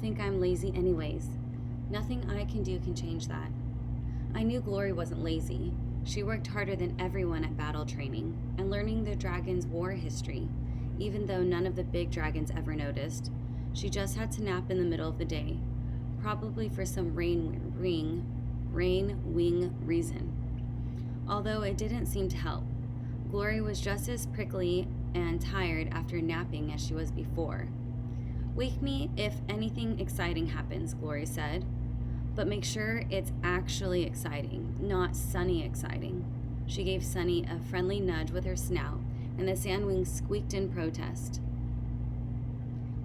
Think I'm lazy anyways. Nothing I can do can change that. I knew Glory wasn't lazy. She worked harder than everyone at battle training and learning the dragon's war history, even though none of the big dragons ever noticed. She just had to nap in the middle of the day, probably for some rain wing reason. Although it didn't seem to help. Glory was just as prickly and tired after napping as she was before. Wake me if anything exciting happens, Glory said. But make sure it's actually exciting, not Sunny exciting. She gave Sunny a friendly nudge with her snout, and the sandwing squeaked in protest.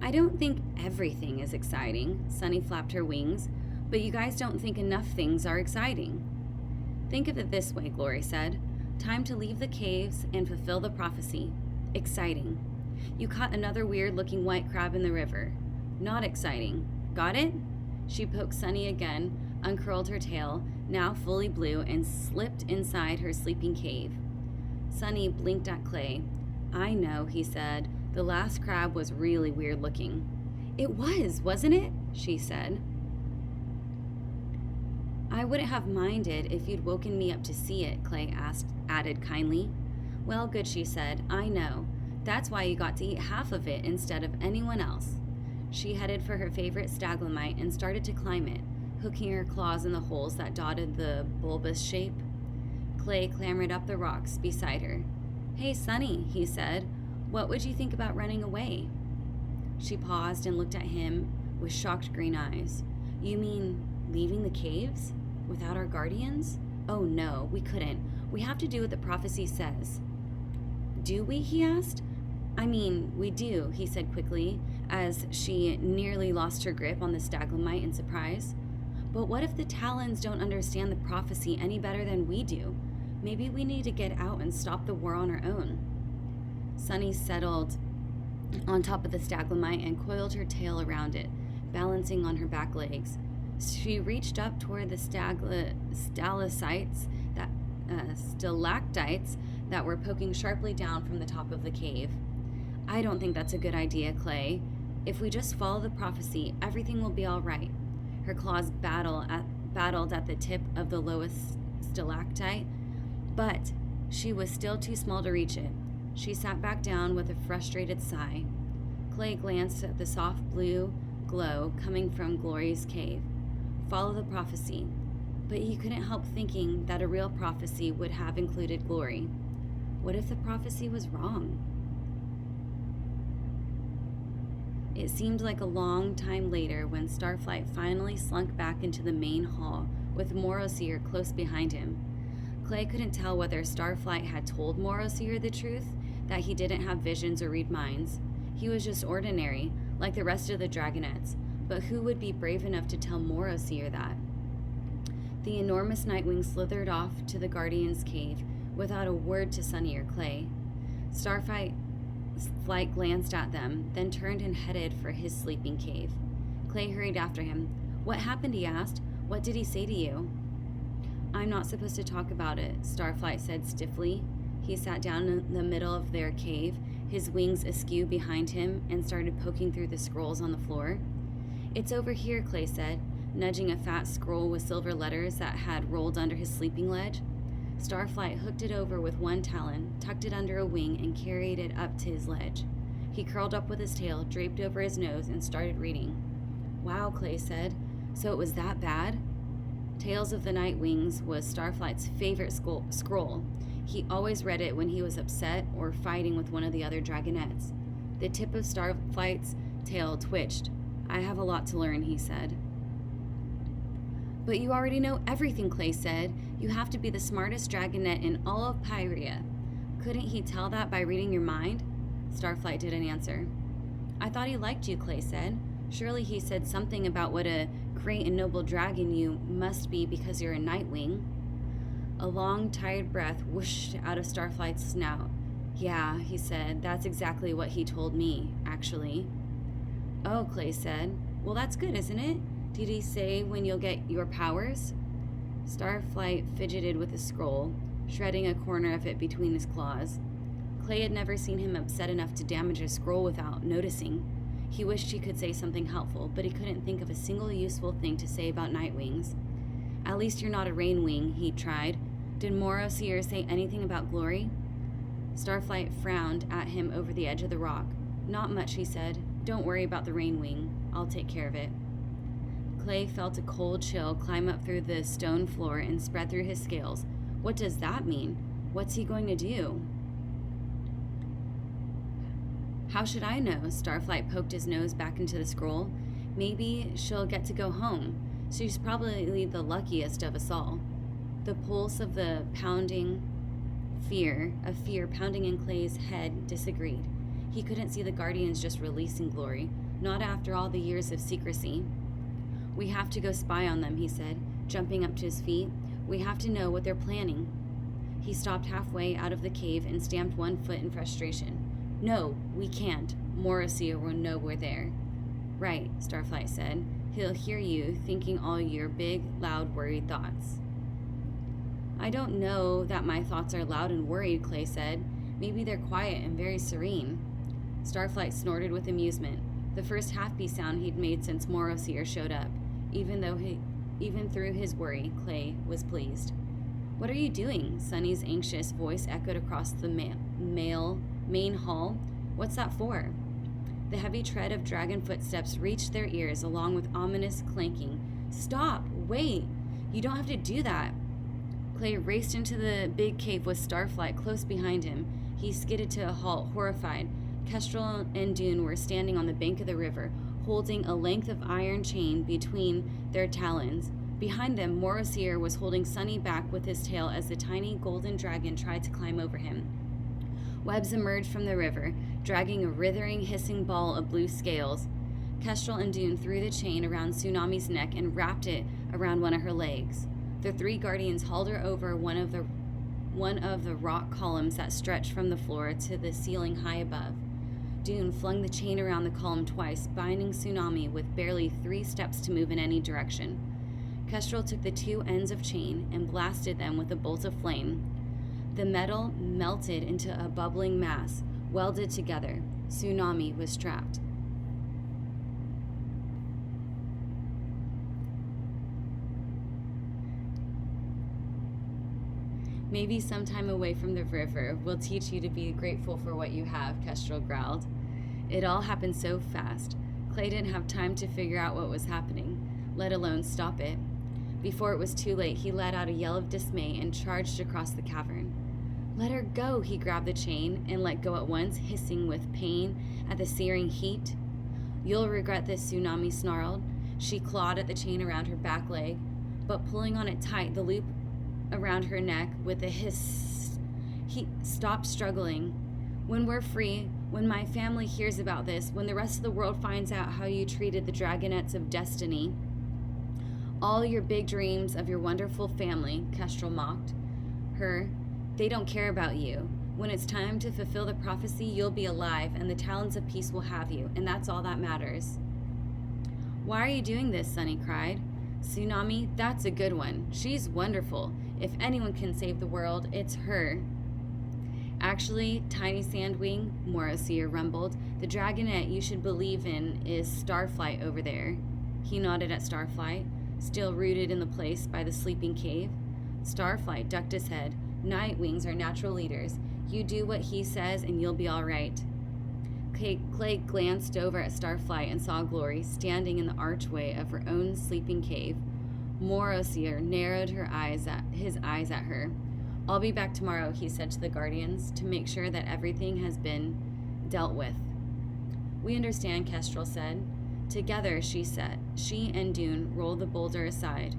I don't think everything is exciting, Sunny flapped her wings, but you guys don't think enough things are exciting. Think of it this way, Glory said. Time to leave the caves and fulfill the prophecy. Exciting. You caught another weird-looking white crab in the river. Not exciting. Got it? She poked Sunny again, uncurled her tail, now fully blue, and slipped inside her sleeping cave. Sunny blinked at Clay. I know, he said. The last crab was really weird-looking. It was, wasn't it? She said. I wouldn't have minded if you'd woken me up to see it, Clay added kindly. Well, good, she said. I know. That's why you got to eat half of it instead of anyone else. She headed for her favorite stalagmite and started to climb it, hooking her claws in the holes that dotted the bulbous shape. Clay clambered up the rocks beside her. Hey, Sunny, he said. What would you think about running away? She paused and looked at him with shocked green eyes. You mean leaving the caves? Without our guardians? Oh no, we couldn't. We have to do what the prophecy says. Do we? He asked. I mean, we do, he said quickly, as she nearly lost her grip on the stalagmite in surprise. But what if the Talons don't understand the prophecy any better than we do? Maybe we need to get out and stop the war on our own. Sunny settled on top of the stalagmite and coiled her tail around it, balancing on her back legs. She reached up toward the stalactites that were poking sharply down from the top of the cave. I don't think that's a good idea, Clay. If we just follow the prophecy, everything will be all right. Her claws battled at the tip of the lowest stalactite, but she was still too small to reach it. She sat back down with a frustrated sigh. Clay glanced at the soft blue glow coming from Glory's cave. Follow the prophecy. But he couldn't help thinking that a real prophecy would have included Glory. What if the prophecy was wrong? It seemed like a long time later when Starflight finally slunk back into the main hall with Moroseer close behind him. Clay couldn't tell whether Starflight had told Moroseer the truth, that he didn't have visions or read minds. He was just ordinary, like the rest of the dragonets, but who would be brave enough to tell Moroseer that? The enormous Nightwing slithered off to the Guardian's cave without a word to Sunny or Clay. Starflight glanced at them, then turned and headed for his sleeping cave. Clay hurried after him. What happened, he asked. What did he say to you? I'm not supposed to talk about it, Starflight said stiffly. He sat down in the middle of their cave, his wings askew behind him, and started poking through the scrolls on the floor. It's over here, Clay said, nudging a fat scroll with silver letters that had rolled under his sleeping ledge. Starflight hooked it over with one talon, tucked it under a wing, and carried it up to his ledge. He curled up with his tail draped over his nose and started reading. Wow, Clay said. So it was that bad? Tales of the Night Wings was Starflight's favorite scroll. He always read it when he was upset or fighting with one of the other dragonets. The tip of Starflight's tail twitched. I have a lot to learn, he said. But you already know everything, Clay said. You have to be the smartest dragonet in all of Pyria. Couldn't he tell that by reading your mind? Starflight didn't answer. I thought he liked you, Clay said. Surely he said something about what a great and noble dragon you must be because you're a Nightwing. A long, tired breath whooshed out of Starflight's snout. Yeah, he said, that's exactly what he told me, actually. Oh, Clay said. Well, that's good, isn't it? Did he say when you'll get your powers? Starflight fidgeted with the scroll, shredding a corner of it between his claws. Clay had never seen him upset enough to damage a scroll without noticing. He wished he could say something helpful, but he couldn't think of a single useful thing to say about night wings. At least you're not a rain wing, he tried. Did Moro Seer say anything about Glory? Starflight frowned at him over the edge of the rock. Not much, he said. Don't worry about the rain wing. I'll take care of it. Clay felt a cold chill climb up through the stone floor and spread through his scales. What does that mean? What's he going to do? How should I know? Starflight poked his nose back into the scroll. Maybe she'll get to go home. She's probably the luckiest of us all. The pulse of the fear pounding in Clay's head disagreed. He couldn't see the Guardians just releasing Glory, not after all the years of secrecy. We have to go spy on them, he said, jumping up to his feet. We have to know what they're planning. He stopped halfway out of the cave and stamped one foot in frustration. No, we can't. Moro Seer will know we're there. Right, Starflight said. He'll hear you thinking all your big, loud, worried thoughts. I don't know that my thoughts are loud and worried, Clay said. Maybe they're quiet and very serene. Starflight snorted with amusement, the first half-beat sound he'd made since Moro Seer showed up. Even through his worry, Clay was pleased. What are you doing? Sunny's anxious voice echoed across the main hall. What's that for? The heavy tread of dragon footsteps reached their ears along with ominous clanking. Stop! Wait! You don't have to do that! Clay raced into the big cave with Starflight close behind him. He skidded to a halt, horrified. Kestrel and Dune were standing on the bank of the river, holding a length of iron chain between their talons. Behind them, Moro Seer was holding Sunny back with his tail as the tiny golden dragon tried to climb over him. Webs emerged from the river, dragging a writhing, hissing ball of blue scales. Kestrel and Dune threw the chain around Tsunami's neck and wrapped it around one of her legs. The three guardians hauled her over one of the rock columns that stretched from the floor to the ceiling high above. Dune flung the chain around the column twice, binding Tsunami with barely 3 steps to move in any direction. Kestrel took the 2 ends of chain and blasted them with a bolt of flame. The metal melted into a bubbling mass, welded together. Tsunami was trapped. Maybe sometime away from the river will teach you to be grateful for what you have, Kestrel growled. It all happened so fast. Clay didn't have time to figure out what was happening, let alone stop it. Before it was too late, he let out a yell of dismay and charged across the cavern. Let her go, he grabbed the chain and let go at once, hissing with pain at the searing heat. You'll regret this, Tsunami snarled. She clawed at the chain around her back leg, but pulling on it tight, the loop around her neck with a hiss. He stopped struggling. When we're free, when my family hears about this, when the rest of the world finds out how you treated the Dragonettes of Destiny, all your big dreams of your wonderful family, Kestrel mocked her, they don't care about you. When it's time to fulfill the prophecy, you'll be alive, and the Talons of Peace will have you, and that's all that matters. Why are you doing this? Sunny cried. Tsunami, that's a good one. She's wonderful. If anyone can save the world, it's her. Actually, Tiny Sandwing, Moro Seer rumbled, the Dragonette you should believe in is Starflight over there. He nodded at Starflight, still rooted in the place by the sleeping cave. Starflight ducked his head. Nightwings are natural leaders. You do what he says and you'll be all right. Clay glanced over at Starflight and saw Glory standing in the archway of her own sleeping cave. Moro Seer narrowed his eyes at her. I'll be back tomorrow, he said to the Guardians, to make sure that everything has been dealt with. We understand, Kestrel said. Together, she and Dune rolled the boulder aside.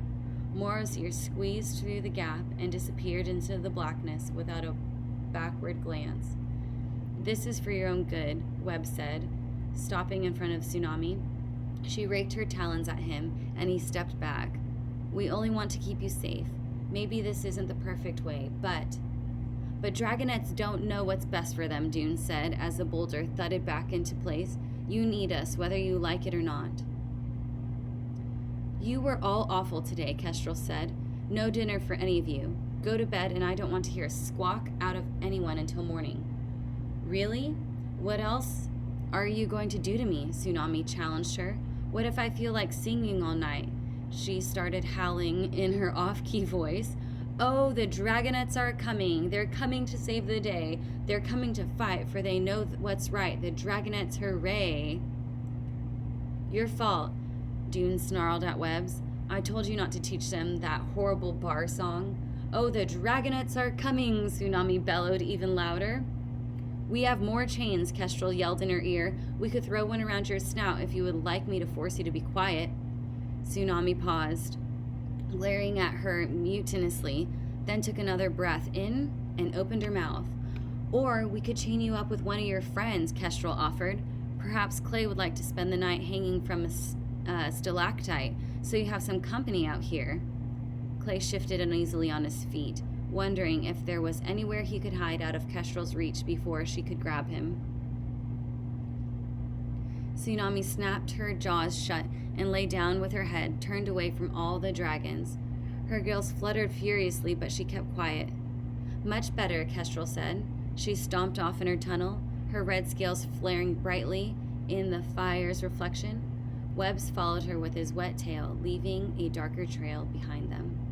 Moro Seer squeezed through the gap and disappeared into the blackness without a backward glance. This is for your own good, Webb said, stopping in front of Tsunami. She raked her talons at him, and he stepped back. We only want to keep you safe. Maybe this isn't the perfect way, but Dragonettes don't know what's best for them, Dune said as the boulder thudded back into place. You need us, whether you like it or not. You were all awful today, Kestrel said. No dinner for any of you. Go to bed, and I don't want to hear a squawk out of anyone until morning. Really? What else are you going to do to me? Tsunami challenged her. What if I feel like singing all night? She started howling in her off-key voice. Oh, the Dragonets are coming. They're coming to save the day. They're coming to fight, for they know what's right. The Dragonets, hooray. Your fault, Dune snarled at Webbs. I told you not to teach them that horrible bar song. Oh, the Dragonets are coming, Tsunami bellowed even louder. We have more chains, Kestrel yelled in her ear. We could throw one around your snout if you would like me to force you to be quiet. Tsunami paused, glaring at her mutinously, then took another breath in and opened her mouth. Or we could chain you up with one of your friends, Kestrel offered. Perhaps Clay would like to spend the night hanging from a stalactite, so you have some company out here. Clay shifted uneasily on his feet, wondering if there was anywhere he could hide out of Kestrel's reach before she could grab him. Tsunami snapped her jaws shut and lay down with her head turned away from all the dragons. Her gills fluttered furiously, but she kept quiet. Much better, Kestrel said. She stomped off in her tunnel, her red scales flaring brightly in the fire's reflection. Webbs followed her with his wet tail, leaving a darker trail behind them.